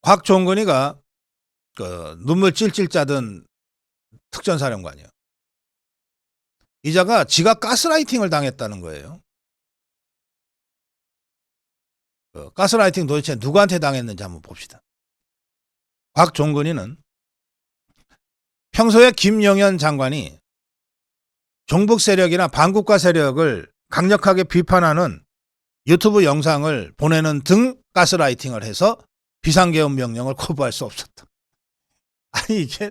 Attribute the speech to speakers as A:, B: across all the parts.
A: 곽종근이가 그 눈물 찔찔 짜던 특전사령관이요. 이자가 지가 가스라이팅을 당했다는 거예요. 가스라이팅 도대체 누구한테 당했는지 한번 봅시다. 곽종근이는 평소에 김영현 장관이 종북 세력이나 반국가 세력을 강력하게 비판하는 유튜브 영상을 보내는 등 가스라이팅을 해서 비상계엄 명령을 거부할 수 없었다. 아니 이게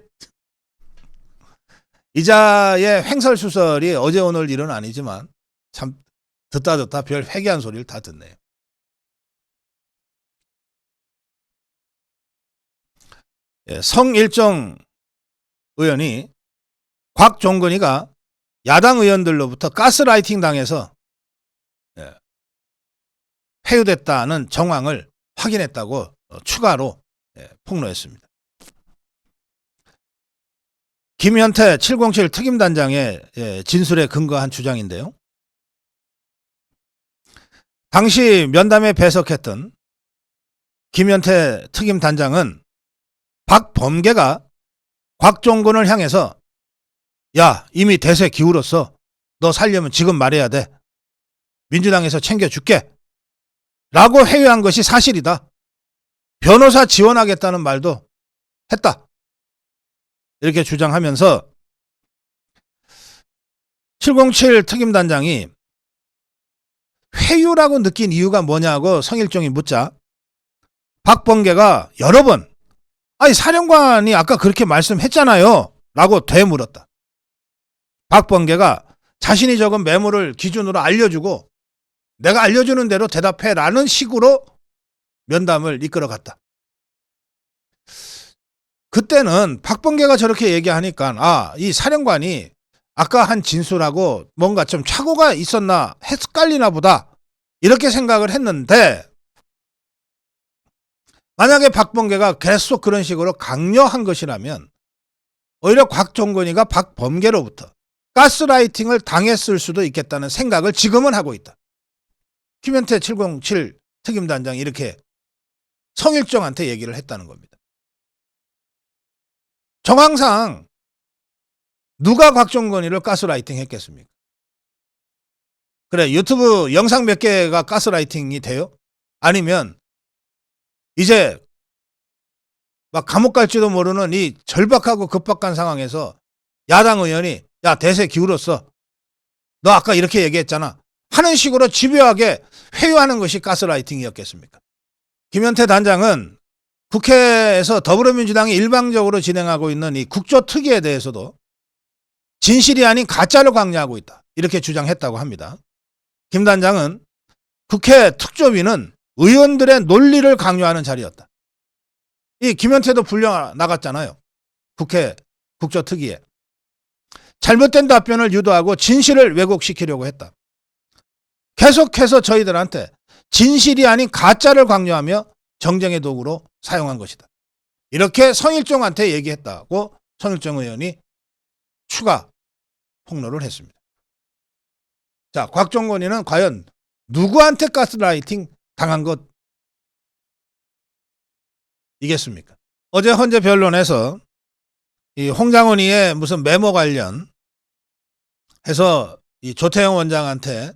A: 이자의 횡설수설이 어제 오늘 일은 아니지만 참 듣다 별 회개한 소리를 다 듣네요. 성일정 의원이 곽종근이가 야당 의원들로부터 가스라이팅 당해서 회유됐다는 정황을 확인했다고 추가로 폭로했습니다. 김현태 707 특임단장의 진술에 근거한 주장인데요. 당시 면담에 배석했던 김현태 특임단장은 박범계가 곽종근을 향해서 야 이미 대세 기울었어. 너 살려면 지금 말해야 돼. 민주당에서 챙겨줄게. 라고 회유한 것이 사실이다. 변호사 지원하겠다는 말도 했다. 이렇게 주장하면서 707 특임단장이 회유라고 느낀 이유가 뭐냐고 성일종이 묻자 박범계가 여러 번 아니 사령관이 아까 그렇게 말씀했잖아요 라고 되물었다. 박범계가 자신이 적은 메모를 기준으로 알려주고 내가 알려주는 대로 대답해라는 식으로 면담을 이끌어갔다. 그때는 박범계가 저렇게 얘기하니까 이 사령관이 아까 한 진술하고 뭔가 좀 착오가 있었나 헷갈리나 보다 이렇게 생각을 했는데 만약에 박범계가 계속 그런 식으로 강요한 것이라면 오히려 곽종근이가 박범계로부터 가스라이팅을 당했을 수도 있겠다는 생각을 지금은 하고 있다. 김현태 707 특임단장이 이렇게 성일정한테 얘기를 했다는 겁니다. 정황상 누가 곽종근이를 가스라이팅 했겠습니까? 그래 유튜브 영상 몇 개가 가스라이팅이 돼요? 아니면 이제 막 감옥 갈지도 모르는 이 절박하고 급박한 상황에서 야당 의원이 야 대세 기울었어. 너 아까 이렇게 얘기했잖아. 하는 식으로 집요하게 회유하는 것이 가스라이팅이었겠습니까? 김현태 단장은 국회에서 더불어민주당이 일방적으로 진행하고 있는 이 국조특위에 대해서도 진실이 아닌 가짜를 강요하고 있다. 이렇게 주장했다고 합니다. 김 단장은 국회 특조위는 의원들의 논리를 강요하는 자리였다. 이 김현태도 불려 나갔잖아요. 국회 국조특위에. 잘못된 답변을 유도하고 진실을 왜곡시키려고 했다. 계속해서 저희들한테 진실이 아닌 가짜를 강요하며 정쟁의 도구로 사용한 것이다. 이렇게 성일종한테 얘기했다고 성일종 의원이 추가 폭로를 했습니다. 자, 곽종근이는 과연 누구한테 가스라이팅 당한 것이겠습니까? 어제 헌재 변론에서 이 홍장훈이의 무슨 메모 관련 해서 이 조태영 원장한테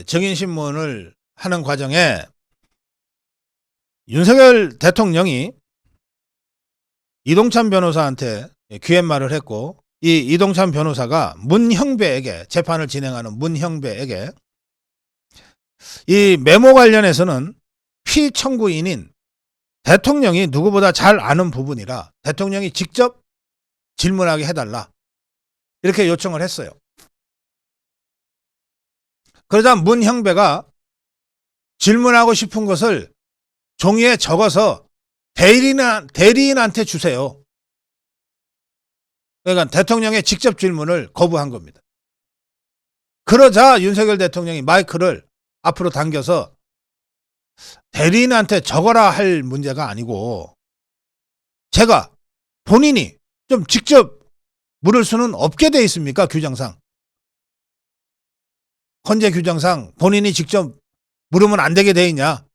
A: 증인신문을 하는 과정에 윤석열 대통령이 이동찬 변호사한테 귀옛말을 했고 이 이동찬 변호사가 문형배에게 재판을 진행하는 문형배에게 이 메모 관련해서는 피청구인인 대통령이 누구보다 잘 아는 부분이라 대통령이 직접 질문하게 해달라 이렇게 요청을 했어요. 그러자 문형배가 질문하고 싶은 것을 종이에 적어서 대리인한테 주세요. 그러니까 대통령의 직접 질문을 거부한 겁니다. 그러자 윤석열 대통령이 마이크를 앞으로 당겨서 대리인한테 적어라 할 문제가 아니고 제가 본인이 좀 직접 물을 수는 없게 돼 있습니까? 규정상. 헌재 규정상 본인이 직접 물으면 안 되게 돼 있냐.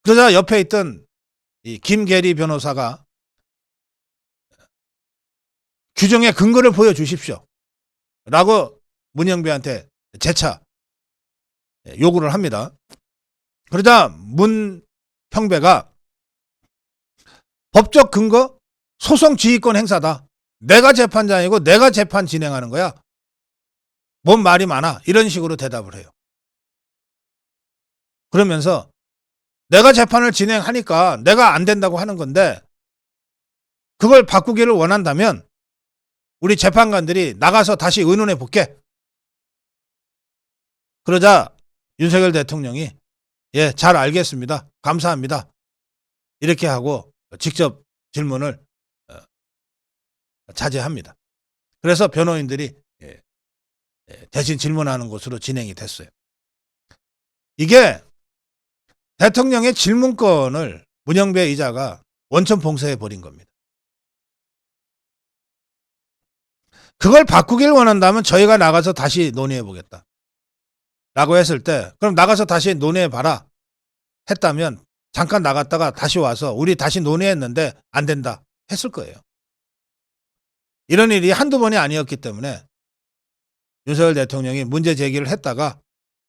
A: 그러자 옆에 있던 이 김계리 변호사가 규정의 근거를 보여주십시오 라고 문영배한테 재차 요구를 합니다. 그러자 문 형배가 법적 근거 소송 지휘권 행사다. 내가 재판장이고 내가 재판 진행하는 거야. 뭔 말이 많아. 이런 식으로 대답을 해요. 그러면서 내가 재판을 진행하니까 내가 안 된다고 하는 건데 그걸 바꾸기를 원한다면 우리 재판관들이 나가서 다시 의논해 볼게. 그러자 윤석열 대통령이 예, 잘 알겠습니다. 감사합니다. 이렇게 하고 직접 질문을 자제합니다. 그래서 변호인들이 대신 질문하는 것으로 진행이 됐어요. 이게 대통령의 질문권을 문영배 이자가 원천 봉쇄해 버린 겁니다. 그걸 바꾸길 원한다면 저희가 나가서 다시 논의해 보겠다. 라고 했을 때 그럼 나가서 다시 논의해 봐라 했다면 잠깐 나갔다가 다시 와서 우리 다시 논의했는데 안 된다 했을 거예요. 이런 일이 한두 번이 아니었기 때문에 윤석열 대통령이 문제 제기를 했다가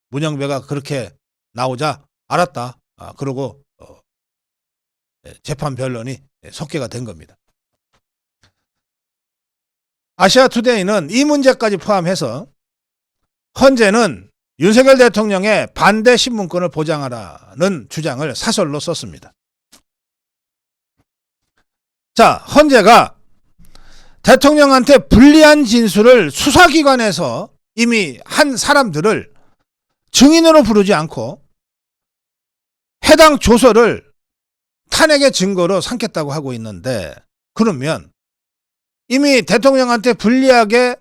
A: 문영배가 그렇게 나오자 알았다. 그러고 재판 변론이 속개가 된 겁니다. 아시아투데이는 이 문제까지 포함해서 헌재는 윤석열 대통령의 반대 신문권을 보장하라는 주장을 사설로 썼습니다. 자, 헌재가 대통령한테 불리한 진술을 수사기관에서 이미 한 사람들을 증인으로 부르지 않고 해당 조서를 탄핵의 증거로 삼겠다고 하고 있는데 그러면 이미 대통령한테 불리하게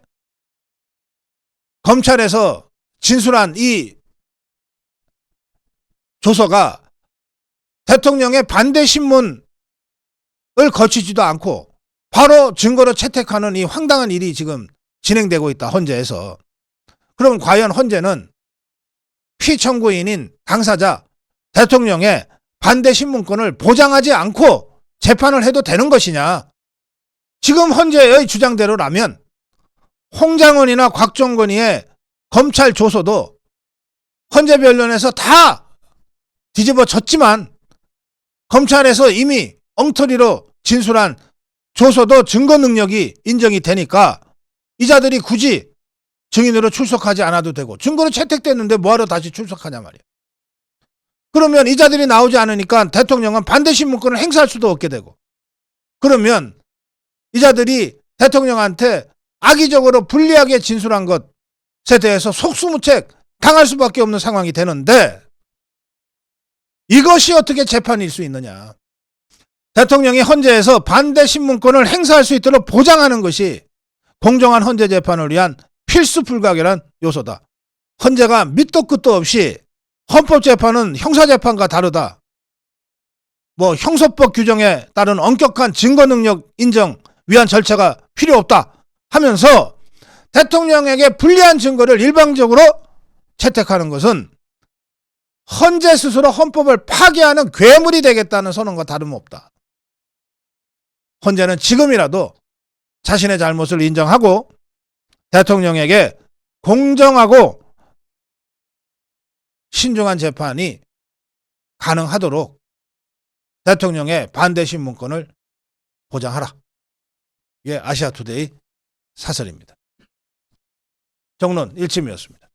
A: 검찰에서 진술한 이 조서가 대통령의 반대 신문을 거치지도 않고 바로 증거로 채택하는 이 황당한 일이 지금 진행되고 있다. 헌재에서. 그럼 과연 헌재는 피청구인인 당사자 대통령의 반대 신문권을 보장하지 않고 재판을 해도 되는 것이냐. 지금 헌재의 주장대로라면 홍장원이나 곽종건이의 검찰 조서도 헌재 변론에서 다 뒤집어졌지만 검찰에서 이미 엉터리로 진술한 조서도 증거 능력이 인정이 되니까 이자들이 굳이 증인으로 출석하지 않아도 되고 증거로 채택됐는데 뭐하러 다시 출석하냐 말이야. 그러면 이자들이 나오지 않으니까 대통령은 반대 신문권을 행사할 수도 없게 되고 그러면 이자들이 대통령한테 악의적으로 불리하게 진술한 것에 대해서 속수무책 당할 수밖에 없는 상황이 되는데 이것이 어떻게 재판일 수 있느냐. 대통령이 헌재에서 반대 신문권을 행사할 수 있도록 보장하는 것이 공정한 헌재 재판을 위한 필수 불가결한 요소다. 헌재가 밑도 끝도 없이 헌법재판은 형사재판과 다르다. 형소법 규정에 따른 엄격한 증거 능력 인정 위한 절차가 필요 없다 하면서 대통령에게 불리한 증거를 일방적으로 채택하는 것은 헌재 스스로 헌법을 파괴하는 괴물이 되겠다는 선언과 다름없다. 헌재는 지금이라도 자신의 잘못을 인정하고 대통령에게 공정하고 신중한 재판이 가능하도록 대통령의 반대 신문권을 보장하라. 이게 아시아투데이 사설입니다. 정론 1침이었습니다.